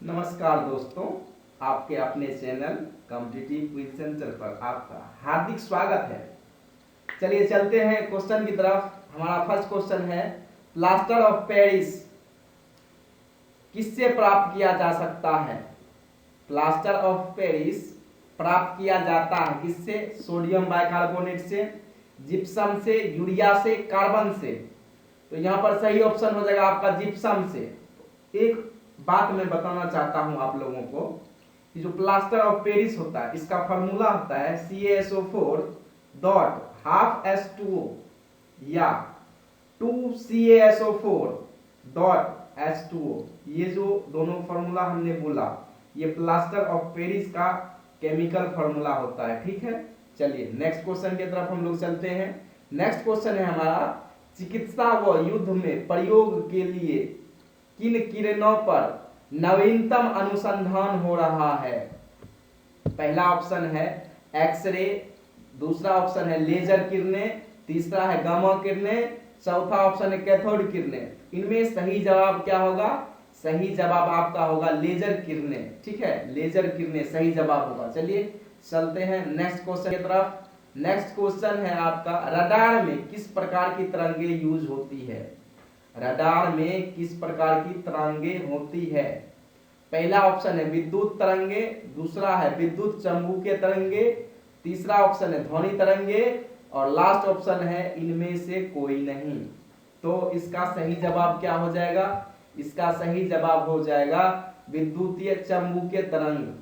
नमस्कार दोस्तों, आपके अपने चैनल कॉम्पिटिटिव क्विज सेंटर पर आपका हार्दिक स्वागत है। चलिए चलते हैं क्वेश्चन की तरफ। हमारा फर्स्ट क्वेश्चन है, प्लास्टर ऑफ पेरिस किससे प्राप्त किया जा सकता है? प्लास्टर ऑफ पेरिस प्राप्त किया जाता है किससे? सोडियम बाइकार्बोनेट से, जिप्सम से, यूरिया से, कार्बन से। तो यहाँ पर सही ऑप्शन हो जाएगा आपका जिप्सम से। एक बात मैं बताना चाहता हूं आप लोगों को कि जो प्लास्टर ऑफ पेरिस होता है इसका फॉर्मूला होता है CaSO4 डॉट हाफ H2O या 2CaSO4 डॉट H2O। ये जो दोनों फॉर्मूला हमने बोला ये प्लास्टर ऑफ पेरिस का केमिकल फॉर्मूला होता है। ठीक है, चलिए नेक्स्ट क्वेश्चन की तरफ हम लोग चलते हैं। नेक्स्ट क्वेश्चन है हमारा, चिकित्सा व युद्ध में प्रयोग के लिए किन किरणों पर नवीनतम अनुसंधान हो रहा है? पहला ऑप्शन है एक्सरे, दूसरा ऑप्शन है लेजर किरणें, तीसरा है गामा किरणें, चौथा ऑप्शन है कैथोड किरणें। इनमें सही जवाब क्या होगा? सही जवाब आपका होगा लेजर किरणें। ठीक है, लेजर किरणें सही जवाब होगा। चलिए चलते हैं नेक्स्ट क्वेश्चन की तरफ। नेक्स्ट क्वेश्चन है आपका, रडार में किस प्रकार की तरंगे यूज होती है? रडार में किस प्रकार की तरंगे होती है? पहला ऑप्शन है विद्युत तरंगे, दूसरा है विद्युत चुंबकीय तरंगे, तीसरा ऑप्शन है ध्वनि तरंगे और लास्ट ऑप्शन है इनमें से कोई नहीं। तो इसका सही जवाब क्या हो जाएगा? इसका सही जवाब हो जाएगा विद्युतीय चुंबकीय तरंग।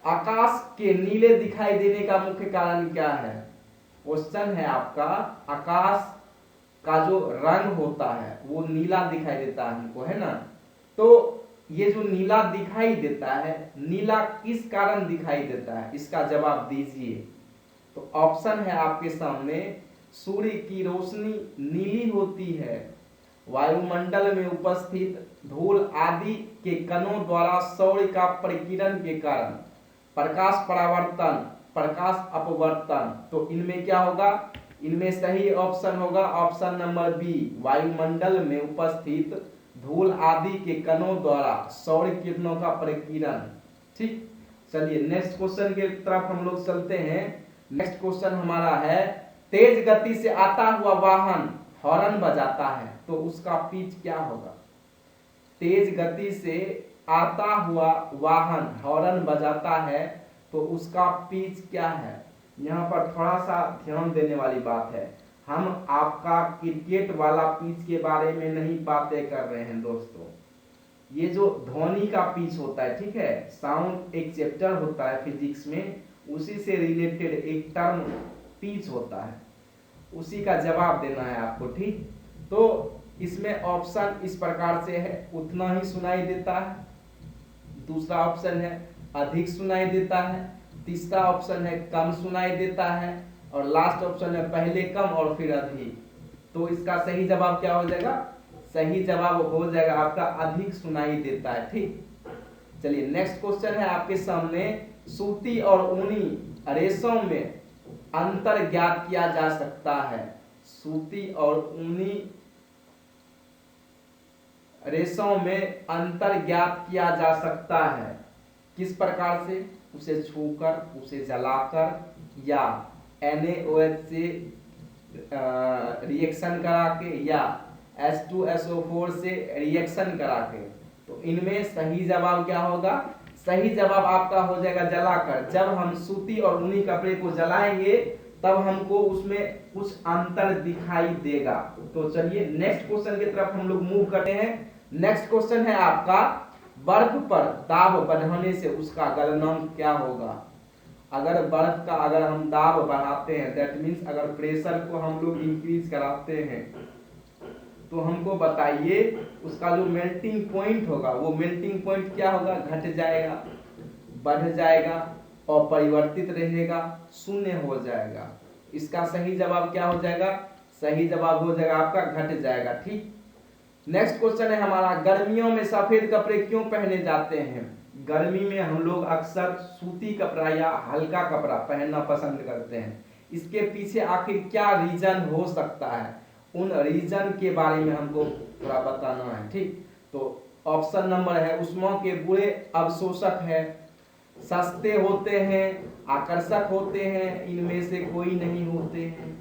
आकाश के नीले दिखाई देने का मुख्य कारण क्या है? क्वेश्चन है आपका, आकाश का जो रंग होता है वो नीला दिखाई देता है हमको, है ना? तो ये जो नीला दिखाई देता है, नीला किस कारण दिखाई देता है? इसका जवाब दीजिए। तो ऑप्शन है आपके सामने, सूर्य की रोशनी नीली होती है, वायुमंडल में उपस्थित धूल आदि के कणों द्वारा सौर का परिकिरण के कारण, प्रकाश परावर्तन, प्रकाश अपवर्तन। तो इनमें क्या होगा? इनमें सही ऑप्शन होगा ऑप्शन नंबर बी, वायुमंडल में उपस्थित धूल आदि के कणों द्वारा सौर किरणों का परिकिरण। ठीक, चलिए नेक्स्ट क्वेश्चन की तरफ हम लोग चलते हैं। नेक्स्ट क्वेश्चन हमारा है, तेज गति से आता हुआ वाहन हॉर्न बजाता है तो उसका पिच क्या होगा? तेज गति से आता हुआ वाहन हॉर्न बजाता है तो उसका पिच क्या है? यहाँ पर थोड़ा सा ध्यान देने वाली बात है, हम आपका क्रिकेट वाला पिच के बारे में नहीं बातें कर रहे हैं दोस्तों। ये जो ध्वनि का पिच होता है, ठीक है, साउंड एक चैप्टर होता है फिजिक्स में, उसी से रिलेटेड एक टर्म पिच होता है, उसी का जवाब देना है आपको। ठीक, तो इसमें ऑप्शन इस प्रकार से है, उतना ही सुनाई देता है, दूसरा ऑप्शन है अधिक सुनाई देता है, तीसरा ऑप्शन है कम सुनाई देता है और लास्ट ऑप्शन है पहले कम और फिर अधिक। तो इसका सही जवाब क्या हो जाएगा? सही जवाब हो जाएगा आपका अधिक सुनाई देता है। ठीक, चलिए नेक्स्ट क्वेश्चन है आपके सामने, सूती और ऊनी रेशम में अंतर ज्ञात किया जा सकता है? सूती और ऊनी रेशम में अंतर ज्ञात किया जा सकता है किस प्रकार से? उसे छूकर, उसे जलाकर या NaOH से रिएक्शन करा के या H2SO4 से रिएक्शन करा के। तो इनमें सही जवाब क्या होगा? सही जवाब आपका हो जाएगा जलाकर। जब हम सूती और ऊनी कपड़े को जलाएंगे तब हमको उसमें कुछ अंतर दिखाई देगा। तो चलिए नेक्स्ट क्वेश्चन की तरफ हम लोग मूव करते हैं। नेक्स्ट क्वेश्चन है आपका, बर्फ पर दाब बढ़ाने से उसका गलनांक क्या होगा? अगर बर्फ का अगर हम दाब बढ़ाते हैं, दैट मीन्स अगर प्रेशर को हम लोग इंक्रीज कराते हैं तो हमको बताइए उसका जो मेल्टिंग पॉइंट होगा वो मेल्टिंग पॉइंट क्या होगा? घट जाएगा, बढ़ जाएगा, अपरिवर्तित रहेगा, शून्य हो जाएगा। इसका सही जवाब क्या हो जाएगा? सही जवाब हो जाएगा आपका घट जाएगा। ठीक, नेक्स्ट क्वेश्चन है हमारा, गर्मियों में सफेद कपड़े क्यों पहने जाते हैं? गर्मी में हम लोग अक्सर सूती कपड़ा या हल्का कपड़ा पहनना पसंद करते हैं, इसके पीछे आखिर क्या रीजन हो सकता है? उन रीजन के बारे में हमको थोड़ा बताना है। ठीक, तो ऑप्शन नंबर है उष्मा के बुरे अवशोषक है, सस्ते होते हैं, आकर्षक होते हैं, इनमें से कोई नहीं होते हैं।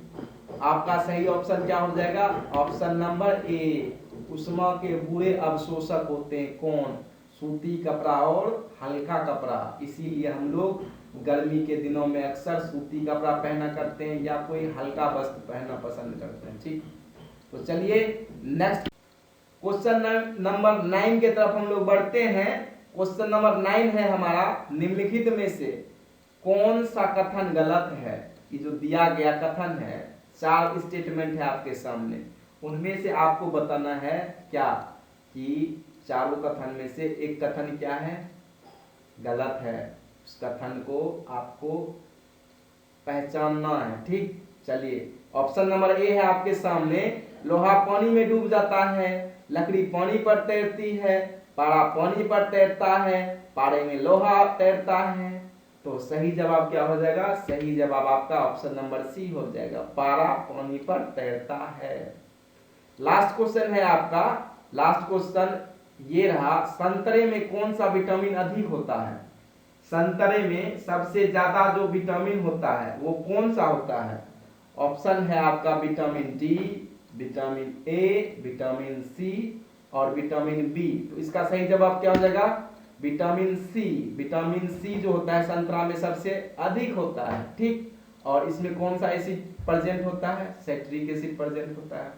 आपका सही ऑप्शन क्या हो जाएगा? ऑप्शन नंबर ए, उष्मा के बुरे अवशोषक होते हैं। कौन? सूती कपड़ा और हल्का कपड़ा। इसीलिए हम लोग गर्मी के दिनों में अक्सर सूती कपड़ा पहना करते हैं या कोई हल्का वस्त्र पहनना पसंद करते हैं। ठीक, तो चलिए नेक्स्ट क्वेश्चन नंबर 9 के तरफ हम लोग बढ़ते हैं। क्वेश्चन नंबर 9 है हमारा, निम्नलिखित में से कौन सा कथन गलत है? ये जो दिया गया कथन है, 4 स्टेटमेंट है आपके सामने, उनमें से आपको बताना है क्या कि चारों कथन में से एक कथन क्या है? गलत है। उस कथन को आपको पहचानना है। ठीक, चलिए ऑप्शन नंबर ए है आपके सामने, लोहा पानी में डूब जाता है, लकड़ी पानी पर तैरती है, पारा पानी पर तैरता है, पारे में लोहा तैरता है। तो सही जवाब क्या हो जाएगा? सही जवाब आपका ऑप्शन नंबर सी हो जाएगा, पारा पानी पर तैरता है। लास्ट क्वेश्चन है आपका, लास्ट क्वेश्चन ये रहा, संतरे में कौन सा विटामिन अधिक होता है? संतरे में सबसे ज्यादा जो विटामिन होता है वो कौन सा होता है? ऑप्शन है आपका vitamin D, vitamin A, vitamin C और विटामिन बी। तो इसका सही जवाब क्या हो जाएगा? Vitamin C. विटामिन सी जो होता है संतरा में सबसे अधिक होता है। ठीक, और इसमें कौन सा एसिड प्रेजेंट होता है? साइट्रिक एसिड प्रेजेंट होता है।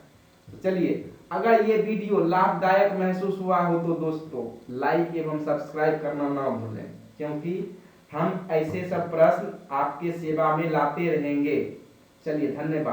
तो चलिए, अगर ये वीडियो लाभदायक महसूस हुआ हो तो दोस्तों लाइक एवं सब्सक्राइब करना ना भूलें, क्योंकि हम ऐसे सब प्रश्न आपके सेवा में लाते रहेंगे। चलिए, धन्यवाद।